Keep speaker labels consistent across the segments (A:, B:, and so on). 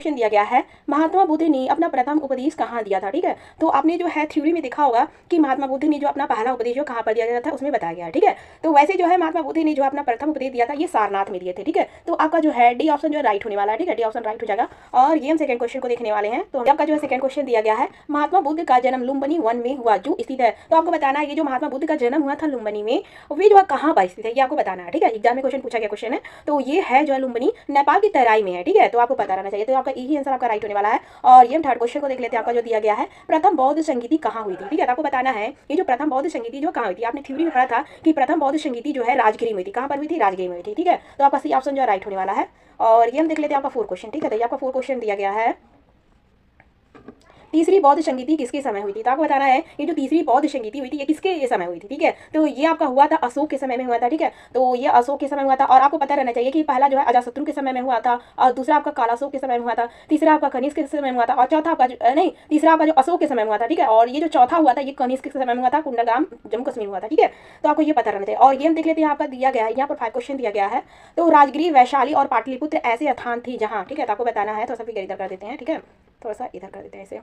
A: Question दिया गया है, महात्मा बुद्ध ने अपना प्रथम उपदेश कहाँ दिया था। ठीक है, तो आपने जो है थ्योरी में देखा होगा कि महात्मा बुद्ध ने जो अपना पहला उपदेश जो कहाँ पर दिया गया था उसमें बताया गया है। ठीक है, तो वैसे जो है महात्मा बुद्ध ने जो अपना प्रथम उपदेश दिया था ये सारनाथ में दिए थे। ठीक है, तो आपका जो है डी ऑप्शन जो है राइट होने वाला है। ठीक है, डी ऑप्शन राइट हो जाएगा। और ये हम सेकंड क्वेश्चन को देखने वाले हैं। तो आपका जो है सेकंड क्वेश्चन दिया गया है, महात्मा बुद्ध का जन्म लुम्बिनी वन में हुआ जो स्थित है। तो आपको बताना है ये जो महात्मा बुद्ध का जन्म हुआ था लुम्बिनी में, वे जो है कहाँ पर स्थित है ये आपको बताना है। ठीक है, एग्जाम में क्वेश्चन पूछा गया क्वेश्चन है। तो ये है जो है लुम्बिनी नेपाल की तराई में है। ठीक है, तो आपको पता रहना चाहिए। तो आपका यही आंसर आपका राइट होने वाला है। और ये हम थर्ड क्वेश्चन को देख लेते हैं। आपका जो दिया गया है, प्रथम बौद्ध संगीति कहाँ हुई थी। ठीक है, तो आपको बताना है ये जो प्रथम बौद्ध संगीति जो कहाँ हुई थी। आपने थ्योरी में पढ़ा था कि प्रथम बौद्ध संगीति जो है राजगिरी में हुई थी। कहाँ पर हुई थी, राजगिरी में हुई थी। ठीक है, तो आपका सी ऑप्शन जो है राइट होने वाला है। और ये हम देख लेते हैं आपका फोर्थ क्वेश्चन। ठीक है, तो ये आपका फोर्थ क्वेश्चन दिया गया है, तीसरी बौद्ध संगीति किसके समय हुई थी। तो आपको बताना है ये जो तीसरी बौद्ध संगीति हुई थी ये किसके समय हुई थी। ठीक है, तो ये आपका हुआ था अशोक के समय में हुआ था। ठीक है, तो ये अशोक के समय हुआ था। और आपको पता रहना चाहिए कि पहला जो है अजातशत्रु के समय में हुआ था, और दूसरा आपका कालाशोक के समय में हुआ था, तीसरा आपका कनिष्क के समय में हुआ था, और चौथा आपका नहीं तीसरा आपका जो अशोक के समय में हुआ था। ठीक है, और ये जो चौथा हुआ था ये कनिष्क के समय में हुआ था, कुंडलग्राम जम्मू कश्मीर हुआ था। ठीक है, तो आपको ये पता रहना चाहिए। और ये हम देख लेते हैं आपका दिया गया है, यहाँ पर 5 क्वेश्चन दिया गया है। तो राजगिरी, वैशाली और पाटलिपुत्र ऐसे स्थान थी जहाँ। ठीक है, तो आपको बताना है। तो सभी इधर कर देते हैं। ठीक है, थोड़ा सा इधर कर देते हैं इसे।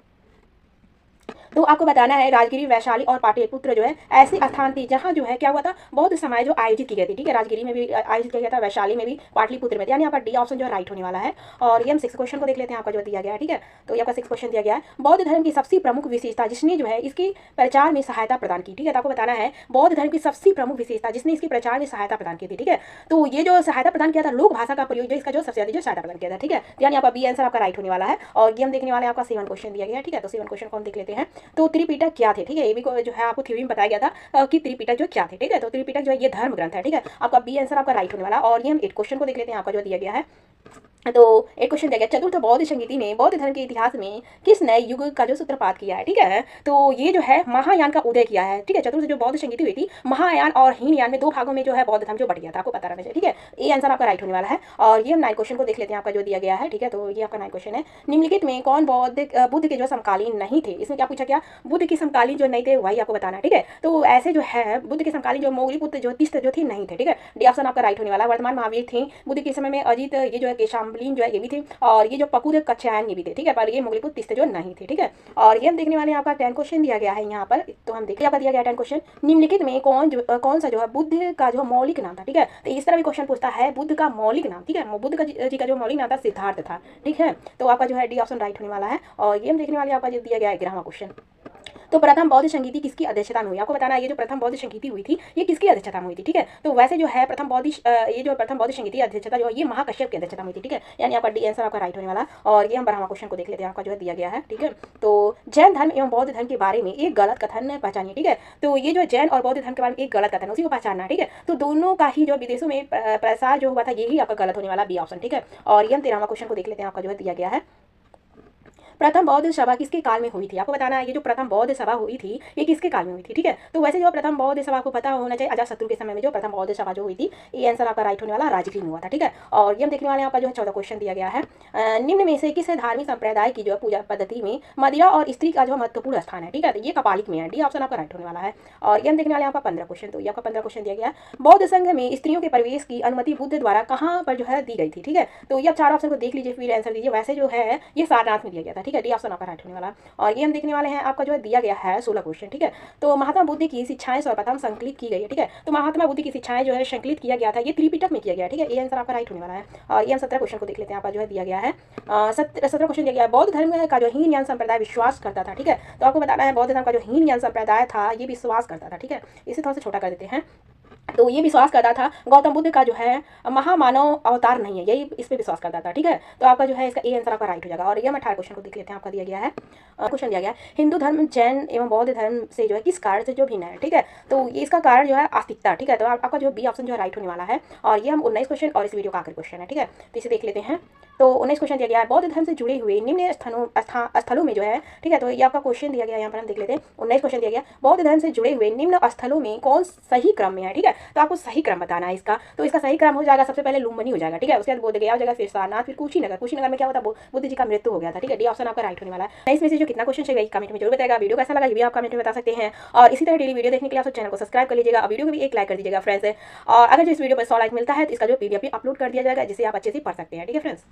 A: तो आपको बताना है राजगिरी, वैशाली और पाटलिपुत्र जो है ऐसे स्थान थी जहाँ जो है क्या हुआ था, बौद्ध समाज जो आयोजित की गई थी। ठीक है, राजगिरी में भी आयोजित किया गया था, वैशाली में भी, पाटलिपुत्र में, यानी आपका डी ऑप्शन जो है राइट होने वाला है। और ये हम 6 क्वेश्चन को देख लेते हैं आपका जो दिया गया है। ठीक है, तो ये आपका 6 क्वेश्चन दिया गया है, बौद्ध धर्म की सबसे प्रमुख विशेषता जिसने जो है इसकी प्रचार में सहायता प्रदान की। ठीक है, तो आपको बताना है बौद्ध धर्म की सबसे प्रमुख विशेषता जिसने इसके प्रचार में सहायता प्रदान की थी। ठीक है, तो ये जो सहायता प्रदान किया था लोक भाषा का प्रयोग जो इसका जो सबसे ज्यादा जो सहायता प्रदान किया था। ठीक है, यानी आपका बी आंसर आपका राइट होने वाला है। और ये हम देखने वाले आपका 7 क्वेश्चन दिया गया है। ठीक है, तो 7 क्वेश्चन को हम देख लेते हैं। तो त्रिपिटक क्या थे। ठीक है, ये भी जो है आपको थ्योरी में बताया गया था कि त्रिपिटक जो क्या थे। ठीक है, तो त्रिपिटक जो है ये धर्म ग्रंथ है। ठीक है, आपका बी आंसर आपका राइट होने वाला। और ये हम 8 क्वेश्चन को देख लेते हैं आपका जो दिया गया है। तो एक क्वेश्चन दिया गया, चतुर्थ बौद्ध संगीति ने बौद्ध धर्म के इतिहास में किस नए युग का जो सूत्रपात किया है। ठीक है, तो ये जो है महायान का उदय किया है। ठीक है, चतुर्थ जो बौद्ध संगीति हुई थी महायान और हीनयान में 2 भागों में जो है बौद्ध धर्म जो बट गया था, आपको पता रहना चाहिए। ठीक है, ये आंसर आपका राइट होने वाला है। और ये हम 9 क्वेश्चन को देख लेते हैं आपका जो दिया गया है। ठीक है, तो ये आपका 9 क्वेश्चन है, निम्नलिखित में कौन बुद्ध के जो समकालीन नहीं थे। इसमें क्या पूछा गया, बुद्ध के समकालीन जो नहीं थे वही आपको बताना है। ठीक है, तो ऐसे जो है बुद्ध के समकालीन जो मौलिपुत्र जो तीस्त्र जो थे नहीं थे। ठीक है, डी ऑप्शन आपका राइट होने वाला है। वर्तमान महावीर थे बुद्ध के समय में, अजित ये जो है केशाम्बलिन जो है ये भी थे, और ये जो पकुर कच्छायन ये भी थे। ठीक है, पर ये मुगलिपुत्र तीस्त्र जो नहीं थे। ठीक है, और ये हम देखने वाले हैं आपका 10 क्वेश्चन दिया गया है यहाँ पर। तो हम देखिए आपका दिया गया 10 क्वेश्चन, निम्नलिखित में कौन सा जो है बुद्ध का जो मौलिक नाम था। ठीक है, तो इस तरह भी क्वेश्चन पूछता है बुद्ध का मौलिक नाम। ठीक है, बुद्ध का जी का जो मौलिक नाम था सिद्धार्थ था। ठीक है, तो आपका जो है डी ऑप्शन राइट होने वाला है। और ये हम देखने वाले आपका जो दिया गया है 11वां क्वेश्चन, तो प्रथम बौद्ध संगीति किसकी अध्यक्षता में हुई। आपको बताना है ये जो प्रथम बौद्ध संगीति हुई थी ये किसकी अध्यक्षता में हुई थी। ठीक है, तो वैसे जो है ये जो प्रथम बौद्ध संगीति अध्यक्षता जो है ये महाकश्यप की अध्यक्षता में हुई थी। ठीक है, यानी आपका डी आंसर आपका राइट होने वाला। और ये हम 12वां क्वेश्चन को देख लेते हैं आपका जो है दिया गया है। ठीक है, तो जैन धर्म एवं बौद्ध धर्म के बारे में एक गलत कथन पहचानिए। ठीक है, तो ये जो जैन और बौद्ध धर्म के बारे में एक गलत कथन उसी को पहचानना है। ठीक है, तो दोनों का ही जो विदेशों में प्रसार जो हुआ था यही आपका गलत होने वाला बी ऑप्शन। ठीक है, और ये हम 13वां क्वेश्चन को देख लेते हैं आपका जो है दिया गया है, प्रथम बौद्ध सभा किसके काल में हुई थी। आपको बताना है ये जो प्रथम बौद्ध सभा हुई थी ये किसके काल में हुई थी। ठीक है, तो वैसे जो प्रथम बौद्ध सभा को पता होना चाहिए अजातशत्रु के समय में जो प्रथम बौद्ध सभा जो हुई थी ये आंसर आपका राइट होने वाला राजगिरी में हुआ था। ठीक है, और ये हम देखने वाले आपका जो है 14 क्वेश्चन दिया गया है, निम्न में से किस धार्मिक संप्रदाय की जो है पूजा पद्धति में मदिरा और स्त्री का जो महत्वपूर्ण स्थान है। ठीक है, तो ये कपालिक में है, डी ऑप्शन आपका राइट होने वाला है। और ये हम देखने वाले आपका 15 क्वेश्चन, तो ये आपका 15 क्वेश्चन दिया गया, बौद्ध संघ में स्त्रियों के प्रवेश की अनुमति बुद्ध द्वारा कहाँ पर जो है दी गई थी। ठीक है, तो ये आप 4 ऑप्शन को देख लीजिए फिर आंसर दीजिए। वैसे जो है ये सारनाथ में दिया गया था। ठीक है, डी ऑप्शन आपका राइट वाला। और ये हम देखने वाले हैं आपका जो है दिया गया है 16 क्वेश्चन। ठीक है, तो महात्मा बुद्ध की शिक्षाएं सर्वप्रथम संकलित की गई है। ठीक है, तो महात्मा बुद्ध की शिक्षाएं जो है संकलित किया गया था ये त्रिपिटक में किया गया। ठीक है, ये आंसर आपका राइट होने वाला है। और ये हम 17 क्वेश्चन को देख लेते हैं आपका जो है दिया गया है, 17 क्वेश्चन दिया गया है, बौद्ध धर्म का जो हीनयान संप्रदाय विश्वास करता था। ठीक है, तो आपको बताना है बौद्ध धर्म का जो हीनयान संप्रदाय था ये विश्वास करता था। ठीक है, इसे थोड़ा सा छोटा कर देते हैं, तो ये विश्वास करता था गौतम बुद्ध का जो है महामानव अवतार नहीं है, यही इस पे विश्वास करता था। ठीक है, तो आपका जो है इसका ए आंसर आपका राइट हो जाएगा। और ये हम 18 क्वेश्चन को देख लेते हैं आपका दिया गया है, क्वेश्चन दिया गया है, हिंदू धर्म जैन एवं बौद्ध धर्म से जो है किस कारण से जो भिन्न है। ठीक है, तो ये इसका कारण जो है आस्तिकता। ठीक है, तो आपका जो बी ऑप्शन जो है राइट होने वाला है। और ये हम 19 क्वेश्चन और इस वीडियो का आखिरी क्वेश्चन है। ठीक है, तो इसे देख लेते हैं। तो 19 क्वेश्चन दिया गया है, बौद्ध धर्म से जुड़े हुए निम्न स्थलों में जो है। ठीक है, तो ये आपका क्वेश्चन दिया गया यहाँ पर हम देख लेते हैं। 19 क्वेश्चन दिया गया, बौद्ध धर्म से जुड़े हुए निम्न स्थलों में कौन सही क्रम में है। ठीक है, तो आपको सही क्रम बताना है इसका। तो इसका सही क्रम हो जाएगा सबसे पहले लुम्बिनी हो जाएगा। ठीक है, उसके बाद बोध गया हो जाएगा, फिर सारनाथ, फिर कुशीनगर। कुशीनगर में क्या होता है बुद्ध जी का मृत्यु हो गया था। ठीक है, डी ऑप्शन आपका राइट होने वाला है। इसमें से जो कितना क्वेश्चन चाहिए कमेंट में जरूर बताएगा। वीडियो कैसा लगा ये भी आप कमेंट में बता सकते हैं। और इसी तरह डेली वीडियो देखने के लिए आप चैनल को सब्सक्राइब कर लीजिएगा, वीडियो को भी एक लाइक कर दीजिएगा फ्रेंड्स। और अगर जो इस वीडियो पर 100 लाइक मिलता है तो इसका जो पीडीएफ भी अपलोड कर दिया जाएगा जिसे आप अच्छे से पढ़ सकते हैं। ठीक है फ्रेंड्स।